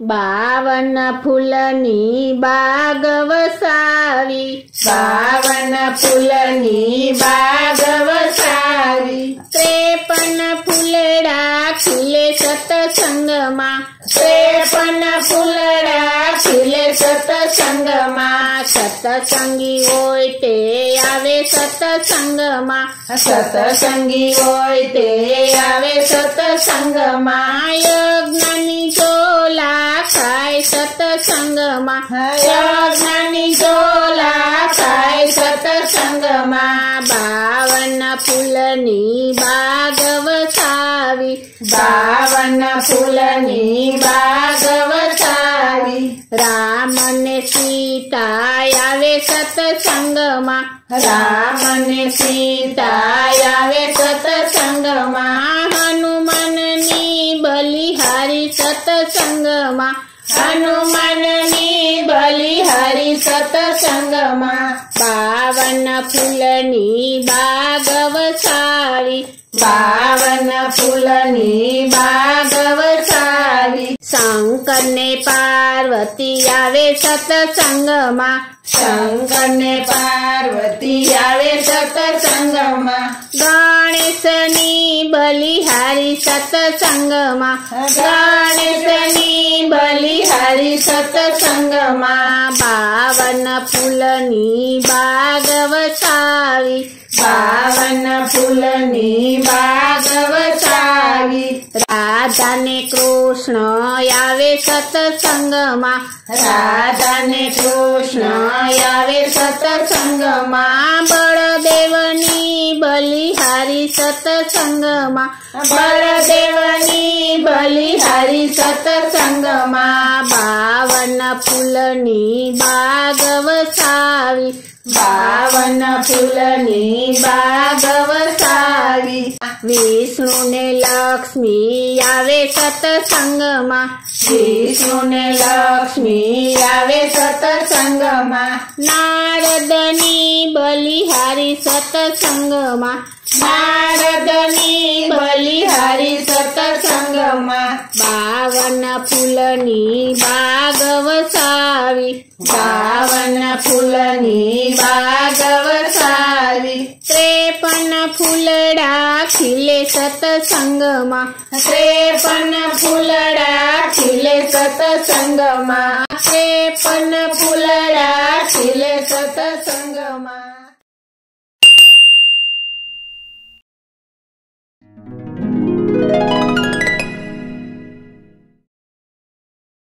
52 ફૂલની બાગ વસાવી, 52 ફૂલની બાગ વસાવી, 53 ફૂલડા ખીલે સતસંગમાં, 53 ફૂલડા ખીલે સતસંગમાં, સતસંગી હોય તે આવે સતસંગમાં, સતસંગી હોય તે આવે સતસંગમાં, યજ્ઞની ઝોલા ખાય સતસંગમાં, યજ્ઞની ઝોલા ખાય સતસંગમાં, 52 ફૂલની બાગ વસાવી, 52 ફૂલની બાગ વસાવી, રામ ને સીતા આવે સતસંગમાં, રામ ને સીતા આવે સતસંગમાં, હનુમાનની બલિહારી સતસંગમાં, હનુમાનની બલિહારી સતસંગમાં, 52 ફૂલની બાગ વસાવી, 52 ફૂલની બાગ વસાવી, શંકર ને પાર્વતી આવે સતસંગમાં, શંકર ને પાર્વતી આવે સતસંગમાં, ગણેશની બલિહારી સતસંગમાં, ગણેશની બલિહારી સતસંગમાં, 52 ફૂલની બાગ વસાવી, 52 ફૂલની બાગ વસાવી, રાધા ને કૃષ્ણ આવે સતસંગમાં, રાધા ને કૃષ્ણ આવે સતસંગમાં, બળદેવની બલિહારી સતસંગમાં, બળદેવની બલિહારી સતસંગમાં, 52 ફૂલની બાગ વસાવી, 52 ફૂલની બાગ વસાવી, વિષ્ણુ ને લક્ષ્મી આવે સતસંગમાં, વિષ્ણુ ને લક્ષ્મી આવે સતસંગમાં, નારદની બલિહારી સતસંગમાં, નારદની બલિહારી સતસંગમાં, 52 ફૂલની બાગ વસાવી, 52 ફૂલની બાગ વસાવી, 53 ફૂલડા ખીલે સતસંગમાં, 53 ફૂલડા ખીલે સતસંગમાં, 53 ફૂલડા ખીલે સતસંગમાં.